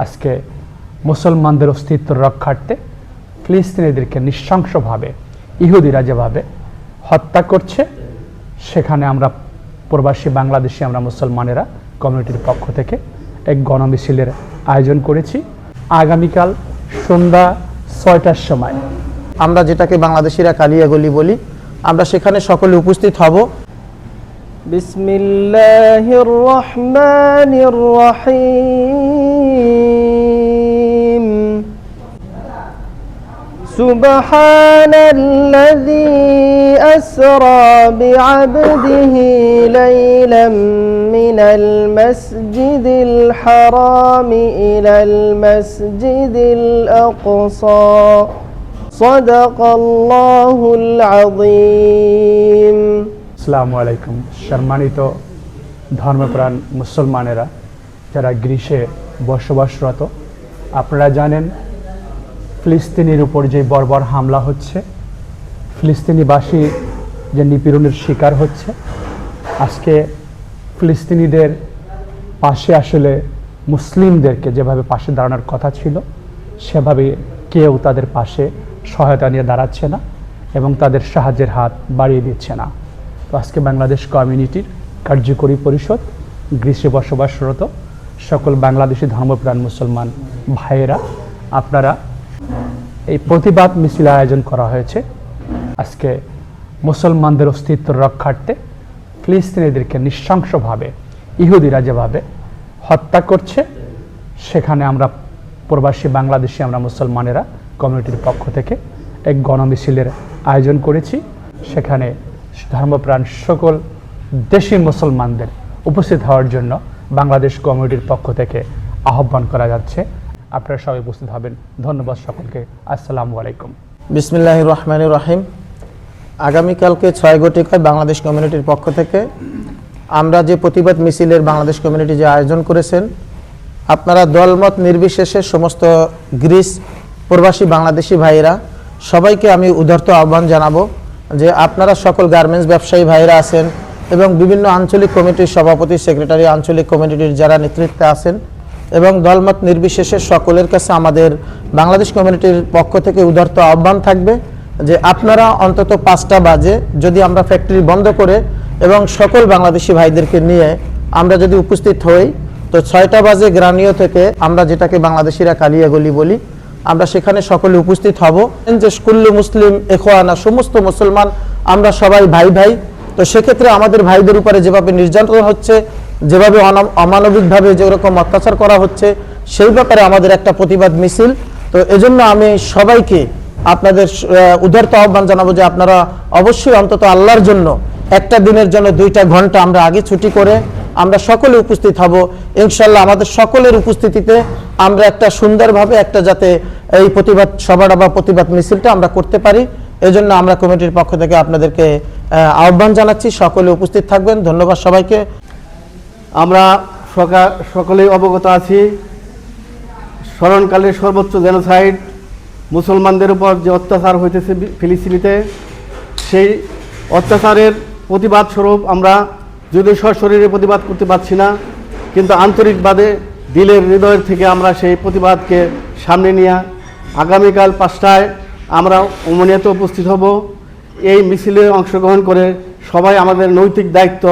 আজকে মুসলমানদের অস্তিত্ব রক্ষার্থে ফিলিস্তিনিদেরকে নৃশংসভাবে ইহুদিরা যেভাবে হত্যা করছে, সেখানে আমরা প্রবাসী বাংলাদেশি আমরা মুসলমানেরা কমিউনিটির পক্ষ থেকে এক গণমিছিলের আয়োজন করেছি। আগামীকাল সন্ধ্যা ৬টার সময় আমরা যেটাকে বাংলাদেশিরা কালিয়াগলি বলি, আমরা সেখানে সকলে উপস্থিত হব। বিসমিল্লাহির রহমানির রহিম। সুবহানাল্লাযী আসরা বিআবদিহি লাইলাম মিনাল মাসজিদিল হারামি ইলাল মাসজিদিল আকসা। সাদাকাল্লাহুল আযীম। আসসালামু আলাইকুম। সম্মানিত ধর্মপ্রাণ মুসলমানেরা যারা গ্রীসে বসবাসরত, আপনারা জানেন ফিলিস্তিনের উপর যে বর্বর হামলা হচ্ছে, ফিলিস্তিনিবাসী যে নিপীড়নের শিকার হচ্ছে, আজকে ফিলিস্তিনিদের পাশে আসলে মুসলিমদেরকে যেভাবে পাশে দাঁড়ানোর কথা ছিল, সেভাবে কেউ তাদের পাশে সহায়তা নিয়ে দাঁড়াচ্ছে না এবং তাদের সাহায্যের হাত বাড়িয়ে দিচ্ছে না। তো আজকে বাংলাদেশ কমিউনিটির কার্যকরী পরিষদ গ্রীসে বসবাসরত সকল বাংলাদেশি ধর্মপ্রাণ মুসলমান ভাইয়েরা, আপনারা এই প্রতিবাদ মিছিল আয়োজন করা হয়েছে। আজকে মুসলমানদের অস্তিত্ব রক্ষার্থে ফিলিস্তিনিদেরকে নৃশংসভাবে ইহুদিরা যেভাবে হত্যা করছে, সেখানে আমরা প্রবাসী বাংলাদেশি আমরা মুসলমানেরা কমিউনিটির পক্ষ থেকে এক গণমিছিলের আয়োজন করেছি। সেখানে ধর্মপ্রাণ সকল দেশি মুসলমানদের উপস্থিত হওয়ার জন্য বাংলাদেশ কমিউনিটির পক্ষ থেকে আহ্বান করা যাচ্ছে। আপনারা সবাই উপস্থিত হবেন। ধন্যবাদ সকলকে। আসসালামু আলাইকুম। বিসমিল্লাহির রহমানির রহিম। আগামীকালকে ৬ ঘটিকায় বাংলাদেশ কমিউনিটির পক্ষ থেকে আমরা যে প্রতিবাদ মিছিলের বাংলাদেশ কমিউনিটি যে আয়োজন করেছেন, আপনারা দলমত নির্বিশেষে সমস্ত গ্রিস প্রবাসী বাংলাদেশি ভাইয়েরা সবাইকে আমি উদারত আহ্বান জানাবো যে আপনারা সকল গার্মেন্টস ব্যবসায়ী ভাইয়েরা আছেন এবং বিভিন্ন আঞ্চলিক কমিটির সভাপতি, সেক্রেটারি, আঞ্চলিক কমিটির যারা নেতৃত্বে আছেন এবং দলমত নির্বিশেষে সকলের কাছে আমাদের বাংলাদেশ কমিউনিটির পক্ষ থেকে উদারত আহ্বান থাকবে যে আপনারা অন্তত ৫টা বাজে যদি আমরা ফ্যাক্টরি বন্ধ করে এবং সকল বাংলাদেশি ভাইদেরকে নিয়ে আমরা যদি উপস্থিত হই, তো ৬টা বাজে গ্রানীয় থেকে আমরা যেটাকে বাংলাদেশিরা কালিয়াগলি বলি, আমরা সেখানে সকলে উপস্থিত হব। যে কুল্লু মুসলিম ইখওয়ানা, সমস্ত মুসলমান আমরা সবাই ভাই ভাই। তো সেক্ষেত্রে আমাদের ভাইদের উপরে যেভাবে নির্যাতন হচ্ছে, যেভাবে অমানবিকভাবে যেরকম অত্যাচার করা হচ্ছে, সেই ব্যাপারে আমাদের একটা প্রতিবাদ মিছিল। তো এজন্য আমি সবাইকে আপনাদের উদারত আহ্বান জানাবো যে আপনারা অবশ্যই অন্তত আল্লাহর জন্য একটা দিনের জন্য 2টা ঘন্টা আমরা আগে ছুটি করে আমরা সকলে উপস্থিত হব। ইনশাল্লাহ আমাদের সকলের উপস্থিতিতে আমরা একটা সুন্দরভাবে একটা যাতে এই প্রতিবাদ সভাটা বা প্রতিবাদ মিছিলটা আমরা করতে পারি, এজন্য আমরা কমিটির পক্ষ থেকে আপনাদেরকে আহ্বান জানাচ্ছি। সকলে উপস্থিত থাকবেন। ধন্যবাদ সবাইকে। আমরা সকলেই অবগত আছি স্মরণকালের সর্বোচ্চ জেনোসাইড মুসলমানদের উপর যে অত্যাচার হইতেছে ফিলিস্তিনিতে, সেই অত্যাচারের প্রতিবাদ স্বরূপ আমরা যদিও সশরীরে প্রতিবাদ করতে পারছি না, কিন্তু আন্তরিকভাবে দিলের হৃদয়ের থেকে আমরা সেই প্রতিবাদকে সামনে নিয়ে আগামীকাল 5টায় আমরা ওমনিয়াতে উপস্থিত হব। এই মিছিলে অংশগ্রহণ করে সবাই আমাদের নৈতিক দায়িত্ব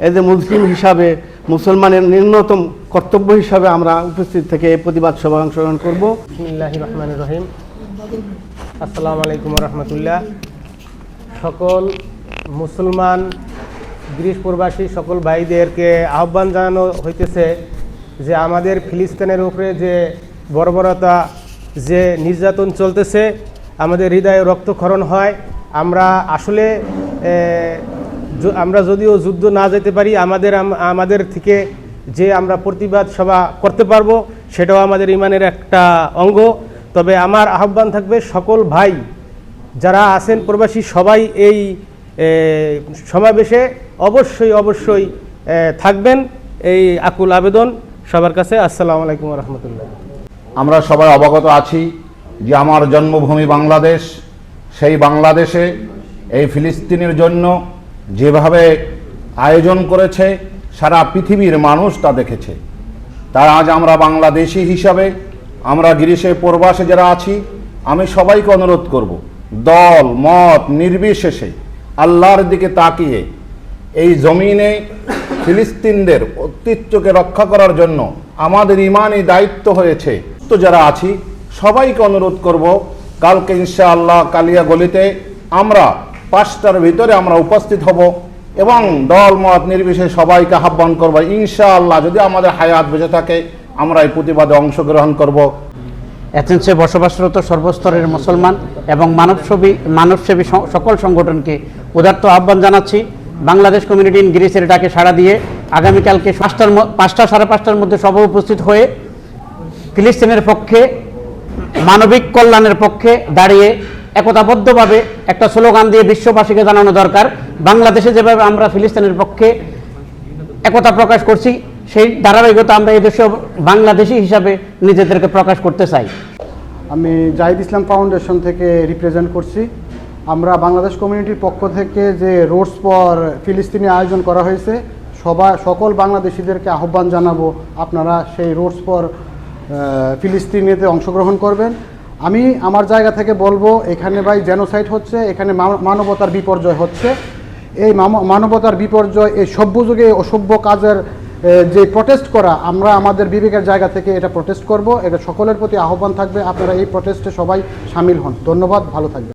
এজ এ মুসলিম হিসাবে, মুসলমানের ন্যূনতম কর্তব্য হিসাবে আমরা উপস্থিত থেকে এই প্রতিবাদ সভায় অংশগ্রহণ করব। বিসমিল্লাহির রহমানির রহিম। আসসালামু আলাইকুম রহমতুল্লাহ। সকল মুসলমান গ্রীস প্রবাসী সকল ভাইদেরকে আহ্বান জানানো হইতেছে যে আমাদের ফিলিস্তিনের উপরে যে বর্বরতা, যে নির্যাতন চলতেছে, আমাদের হৃদয়ে রক্তক্ষরণ হয়। আমরা আসলে আমরা যদিও যুদ্ধ না যেতে পারি, আমাদের থেকে যে আমরা প্রতিবাদ সভা করতে পারবো, সেটাও আমাদের ইমানের একটা অঙ্গ। তবে আমার আহ্বান থাকবে সকল ভাই যারা আছেন প্রবাসী সবাই এই সমাবেশে অবশ্যই থাকবেন, এই আকুল আবেদন সবার কাছে। আসসালামু আলাইকুম রহমতুল্লাহ। আমরা সবাই অবগত আছি যে আমার জন্মভূমি বাংলাদেশ, সেই বাংলাদেশে এই ফিলিস্তিনের জন্য যেভাবে আয়োজন করেছে সারা পৃথিবীর মানুষ তা দেখেছে। তাই আজ আমরা বাংলাদেশি হিসাবে আমরা গ্রিসে প্রবাসে যারা আছি, আমি সবাইকে অনুরোধ করব, দল মত নির্বিশেষে আল্লাহর দিকে তাকিয়ে এই জমিনে ফিলিস্তিনদের অস্তিত্বকে রক্ষা করার জন্য আমাদের ইমানি দায়িত্ব হয়েছে। তো যারা আছি সবাইকে অনুরোধ করব, কালকে ইনশাআল্লাহ কালিয়া গলিতে আমরা 5টার ভিতরে আমরা উপস্থিত হব এবং দল মত নির্বিশেষে সবাইকে আহ্বান করব। ইনশাআল্লাহ যদি আমাদের হায়াত বেঁচে থাকে আমরা এই প্রতিবাদে অংশগ্রহণ করব। এথেন্সে বসবাসরত সর্বস্তরের মুসলমান এবং মানবসেবী সকল সংগঠনকে উদাত্ত আহ্বান জানাচ্ছি, বাংলাদেশ কমিউনিটি ইন গ্রিসের ডাকে সাড়া দিয়ে আগামীকালকে 5টা সাড়ে 5টার মধ্যে সভা উপস্থিত হয়ে ফিলিস্তিনের পক্ষে, মানবিক কল্যাণের পক্ষে দাঁড়িয়ে একতাবদ্ধভাবে একটা স্লোগান দিয়ে বিশ্ববাসীকে জানানো দরকার, বাংলাদেশে যেভাবে আমরা ফিলিস্তিনের পক্ষে একতা প্রকাশ করছি সেই ধারাবাহিকতা আমরা এই দেশে বাংলাদেশি হিসাবে নিজেদেরকে প্রকাশ করতে চাই। আমি জাহিদ ইসলাম ফাউন্ডেশন থেকে রিপ্রেজেন্ট করছি। আমরা বাংলাদেশ কমিউনিটির পক্ষ থেকে যে রোডস ফর ফিলিস্তিনি আয়োজন করা হয়েছে, সকল বাংলাদেশিদেরকে আহ্বান জানাবো আপনারা সেই রোডস ফর ফিলিস্তিনিতে অংশগ্রহণ করবেন। আমি আমার জায়গা থেকে বলবো, এখানে ভাই জেনোসাইড হচ্ছে, এখানে মানবতার বিপর্যয় হচ্ছে। এই মানবতার বিপর্যয়, এই সভ্য যুগে অসভ্য কাজের যে প্রটেস্ট করা, আমরা আমাদের বিবেকের জায়গা থেকে এটা প্রটেস্ট করব। এটা সকলের প্রতি আহ্বান থাকবে, আপনারা এই প্রটেস্টে সবাই সামিল হন। ধন্যবাদ, ভালো থাকবেন।